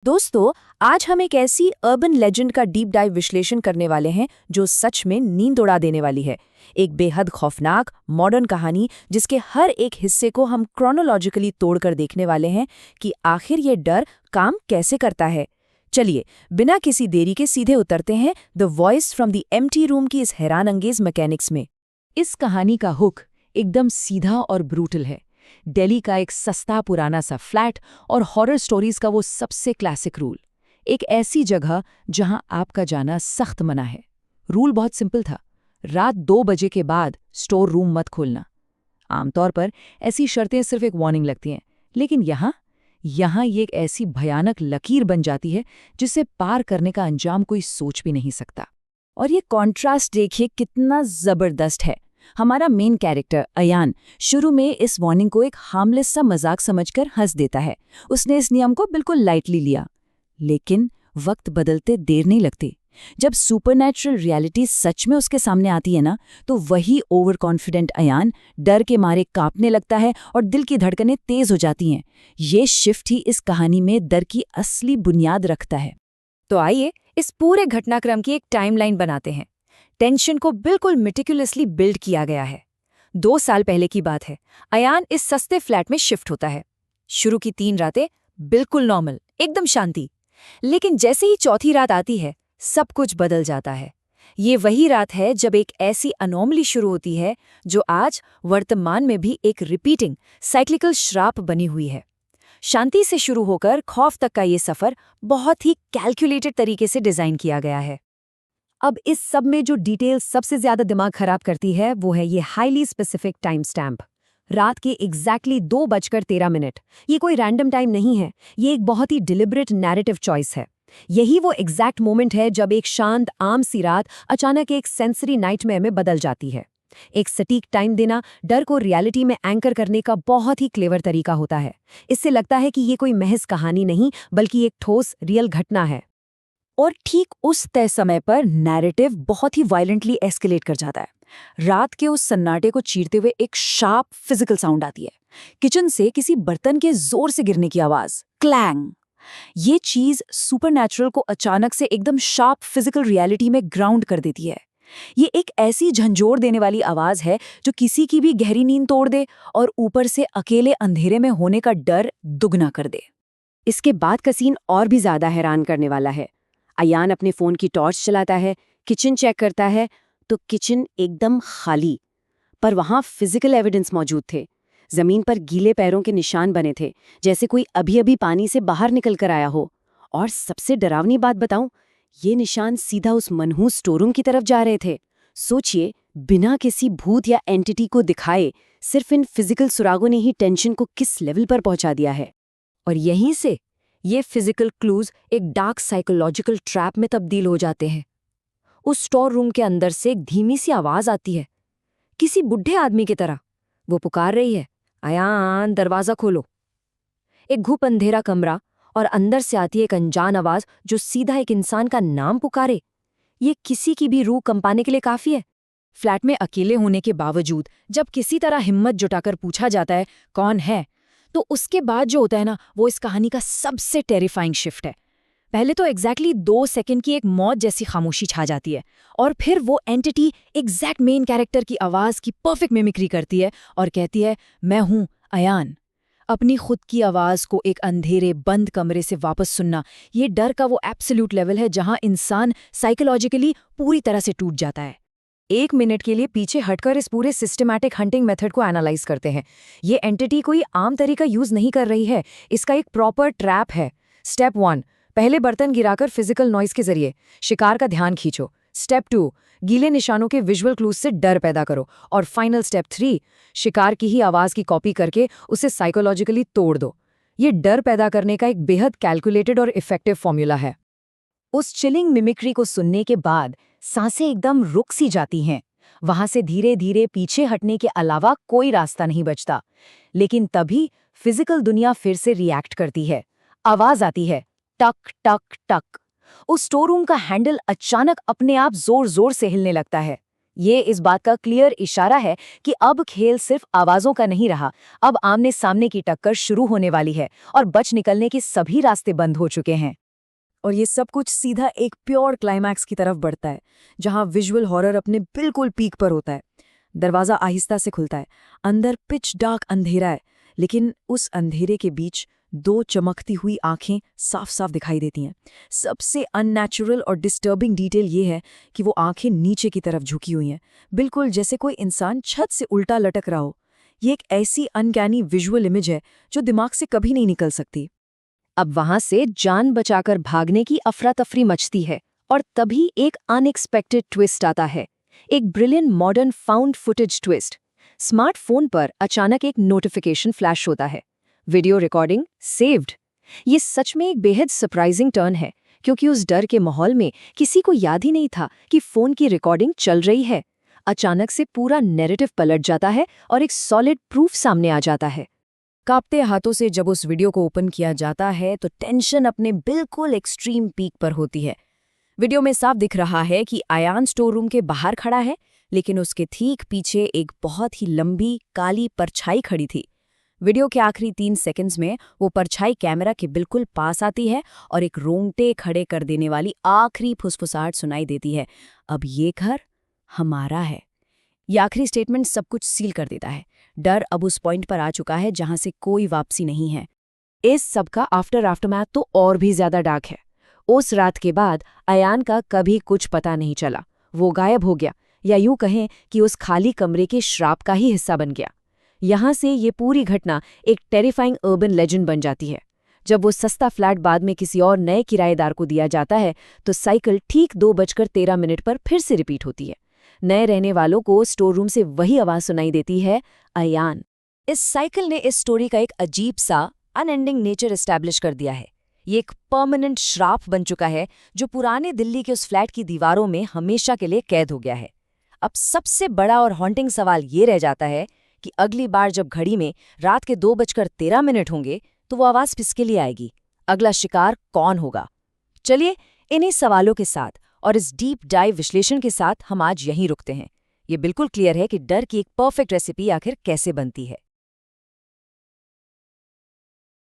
दोस्तों, आज हम एक ऐसी अर्बन लेजेंड का डीप डाइव विश्लेषण करने वाले हैं जो सच में नींद उड़ा देने वाली है। एक बेहद खौफनाक मॉडर्न कहानी जिसके हर एक हिस्से को हम क्रोनोलॉजिकली तोड़कर देखने वाले हैं कि आखिर ये डर काम कैसे करता है। चलिए, बिना किसी देरी के सीधे उतरते हैं the voice from the empty room की इस हैरानअंगेज मैकेनिक्स में। इस कहानी का हुक एकदम सीधा और ब्रूटल है। दिल्ली का एक सस्ता पुराना सा फ्लैट और हॉरर स्टोरीज का वो सबसे क्लासिक रूल। एक ऐसी जगह जहां आपका जाना सख्त मना है। रूल बहुत सिंपल था, रात 2 बजे के बाद स्टोर रूम मत खोलना। आमतौर पर ऐसी शर्तें सिर्फ एक वार्निंग लगती हैं, लेकिन यहाँ ये एक ऐसी भयानक लकीर बन जाती है जिसे पार करने का अंजाम कोई सोच भी नहीं सकता। और ये कॉन्ट्रास्ट देखिए कितना जबरदस्त है। हमारा मेन कैरेक्टर अयान शुरू में इस वार्निंग को एक हार्मलेस सा मजाक समझकर हंस देता है। उसने इस नियम को बिल्कुल लाइटली लिया। लेकिन वक्त बदलते देर नहीं लगती। जब सुपरनैचुरल रियलिटी सच में उसके सामने आती है ना, तो वही ओवर कॉन्फिडेंट अयान डर के मारे कांपने लगता है और दिल की धड़कनें तेज हो जाती हैं। ये शिफ्ट ही इस कहानी में डर की असली बुनियाद रखता है। तो आइए इस पूरे घटनाक्रम की एक टाइमलाइन बनाते हैं। टेंशन को बिल्कुल मेटिकुलसली बिल्ड किया गया है। 2 साल पहले की बात है। अयान इस सस्ते फ्लैट में शिफ्ट होता है। शुरू की 3 रातें बिल्कुल नॉर्मल, एकदम शांति। लेकिन जैसे ही चौथी रात आती है, सब कुछ बदल जाता है। ये वही रात है जब एक ऐसी अनोमली शुरू होती है जो आज वर्तमान में भी एक रिपीटिंग साइक्लिकल श्राप बनी हुई है। शांति से शुरू होकर खौफ तक का ये सफर बहुत ही कैलकुलेटेड तरीके से डिजाइन किया गया है। अब इस सब में जो डिटेल सबसे ज्यादा दिमाग खराब करती है वो है ये हाईली स्पेसिफिक टाइम स्टैम्प। रात के एग्जैक्टली 2:13। ये कोई रैंडम टाइम नहीं है, ये एक बहुत ही डिलिबरेट नैरेटिव चॉइस है। यही वो एग्जैक्ट मोमेंट है जब एक शांत आम सी रात अचानक एक सेंसरी नाइटमेयर में बदल जाती है। एक सटीक टाइम देना डर को रियलिटी में एंकर करने का बहुत ही क्लेवर तरीका होता है। इससे लगता है कि ये कोई महज कहानी नहीं, बल्कि एक ठोस रियल घटना है। और ठीक उस तय समय पर नैरेटिव बहुत ही वायलेंटली एस्केलेट कर जाता है। रात के उस सन्नाटे को चीरते हुए एक शार्प फिजिकल साउंड आती है। किचन से किसी बर्तन के जोर से गिरने की आवाज, क्लैंग। ये चीज सुपरनैचुरल को अचानक से एकदम शार्प फिजिकल रियलिटी में ग्राउंड कर देती है। ये एक ऐसी झंझोर देने वाली आवाज है जो किसी की भी गहरी नींद तोड़ दे और ऊपर से अकेले अंधेरे में होने का डर दुगना कर दे। इसके बाद का सीन और भी ज्यादा हैरान करने वाला है। अयान अपने फोन की टॉर्च चलाता है, किचन चेक करता है तो किचन एकदम खाली। पर वहां फिजिकल एविडेंस मौजूद थे। जमीन पर गीले पैरों के निशान बने थे, जैसे कोई अभी अभी पानी से बाहर निकल कर आया हो। और सबसे डरावनी बात बताऊं, ये निशान सीधा उस मनहूस स्टोरूम की तरफ जा रहे थे। सोचिए, बिना किसी भूत या एंटिटी को दिखाए सिर्फ इन फिजिकल सुरागों ने ही टेंशन को किस लेवल पर पहुंचा दिया है। और यहीं से ये फिजिकल क्लूज एक डार्क साइकोलॉजिकल ट्रैप में तब्दील हो जाते हैं। उस स्टोर रूम के अंदर से एक धीमी सी आवाज आती है, किसी बुढ़े आदमी की तरह। वो पुकार रही है, अयान दरवाजा खोलो। एक घुप अंधेरा कमरा और अंदर से आती है एक अनजान आवाज जो सीधा एक इंसान का नाम पुकारे। ये किसी की भी रूह कंपाने के लिए काफी है। फ्लैट में अकेले होने के बावजूद जब किसी तरह हिम्मत जुटाकर पूछा जाता है कौन है, तो उसके बाद जो होता है ना, वो इस कहानी का सबसे टेरिफाइंग शिफ्ट है। पहले तो एग्जैक्टली 2 सेकंड की एक मौत जैसी खामोशी छा जाती है, और फिर वो एंटिटी एग्जैक्ट मेन कैरेक्टर की आवाज की परफेक्ट मिमिक्री करती है और कहती है, मैं हूं अयान। अपनी खुद की आवाज को एक अंधेरे बंद कमरे से वापस सुनना, ये डर का वो एब्सोल्यूट लेवल है जहां इंसान साइकोलॉजिकली पूरी तरह से टूट जाता है। 1 मिनट के लिए पीछे हटकर इस पूरे सिस्टमैटिक हंटिंग मेथड को एनालाइज करते हैं। ये एंटिटी कोई आम तरीका यूज नहीं कर रही है, इसका एक प्रॉपर ट्रैप है। स्टेप 1, पहले बर्तन गिराकर फिजिकल नॉइज के जरिए शिकार का ध्यान खींचो। स्टेप 2, गीले निशानों के विजुअल क्लूज से डर पैदा करो। और फाइनल स्टेप 3, शिकार की ही आवाज की कॉपी करके उसे साइकोलॉजिकली तोड़ दो। ये डर पैदा करने का एक बेहद कैलकुलेटेड और इफेक्टिव फॉर्मूला है। उस चिलिंग मिमिक्री को सुनने के बाद सांसें एकदम रुक सी जाती हैं। वहां से धीरे धीरे पीछे हटने के अलावा कोई रास्ता नहीं बचता। लेकिन तभी फिजिकल दुनिया फिर से रिएक्ट करती है। आवाज आती है, टक टक टक। उस स्टोर रूम का हैंडल अचानक अपने आप जोर जोर से हिलने लगता है। ये इस बात का क्लियर इशारा है कि अब खेल सिर्फ आवाजों का नहीं रहा, अब आमने सामने की टक्कर शुरू होने वाली है और बच निकलने के सभी रास्ते बंद हो चुके हैं। और ये सब कुछ सीधा एक प्योर क्लाइमैक्स की तरफ बढ़ता है, जहां विजुअल हॉरर अपने बिल्कुल पीक पर होता है। दरवाजा आहिस्ता से खुलता है, अंदर पिच डार्क अंधेरा है, लेकिन उस अंधेरे के बीच दो चमकती हुई आंखें साफ साफ दिखाई देती हैं। सबसे अननेचुरल और डिस्टर्बिंग डिटेल ये है कि वो आंखें नीचे की तरफ झुकी हुई हैं, बिल्कुल जैसे कोई इंसान छत से उल्टा लटक रहा हो। ये एक ऐसी अनकैनी विजुअल इमेज है जो दिमाग से कभी नहीं निकल सकती। अब वहां से जान बचाकर भागने की अफरा तफरी मचती है और तभी एक अनएक्सपेक्टेड ट्विस्ट आता है, एक brilliant modern found footage twist. Smartphone पर अचानक एक नोटिफिकेशन फ्लैश होता है, वीडियो रिकॉर्डिंग सेव्ड। ये सच में एक बेहद सरप्राइजिंग टर्न है, क्योंकि उस डर के माहौल में किसी को याद ही नहीं था कि फोन की रिकॉर्डिंग चल रही है। अचानक से पूरा नैरेटिव पलट जाता है और एक सॉलिड प्रूफ सामने आ जाता है। कांपते हाथों से जब उस वीडियो को ओपन किया जाता है तो टेंशन अपने बिल्कुल एक्सट्रीम पीक पर होती है। वीडियो में साफ दिख रहा है कि अयान स्टोर रूम के बाहर खड़ा है, लेकिन उसके ठीक पीछे एक बहुत ही लंबी काली परछाई खड़ी थी। वीडियो के आखिरी 3 सेकंड्स में वो परछाई कैमरा के बिल्कुल पास आती है और एक रोंगटे खड़े कर देने वाली आखिरी फुसफुसाहट सुनाई देती है, अब ये घर हमारा है। ये आखिरी स्टेटमेंट सब कुछ सील कर देता है। डर अब उस पॉइंट पर आ चुका है जहां से कोई वापसी नहीं है। इस सब का आफ्टरमैथ तो और भी ज्यादा डार्क है। उस रात के बाद अयान का कभी कुछ पता नहीं चला। वो गायब हो गया, या यूं कहें कि उस खाली कमरे के श्राप का ही हिस्सा बन गया। यहां से ये पूरी घटना एक टेरिफाइंग अर्बन लेजेंड बन जाती है। जब वो सस्ता फ्लैट बाद में किसी और नए किराएदार को दिया जाता है तो साइकिल ठीक 2:13 पर फिर से रिपीट होती है। नए रहने वालों को स्टोर रूम से वही आवाज सुनाई देती है, अयान। इस साइकिल ने इस स्टोरी का एक अजीब सा अनएंडिंग नेचर एस्टैब्लिश कर दिया है। ये एक परमानेंट श्राप बन चुका है जो पुराने दिल्ली के उस फ्लैट की दीवारों में हमेशा के लिए कैद हो गया है। अब सबसे बड़ा और हॉन्टिंग सवाल ये रह जाता है कि अगली बार जब घड़ी में रात के 2:13 होंगे तो वो आवाज किसके लिए आएगी? अगला शिकार कौन होगा? चलिए, इन्हीं सवालों के साथ और इस डीप डाइव विश्लेषण के साथ हम आज यहीं रुकते हैं। ये बिल्कुल क्लियर है कि डर की एक परफेक्ट रेसिपी आखिर कैसे बनती है।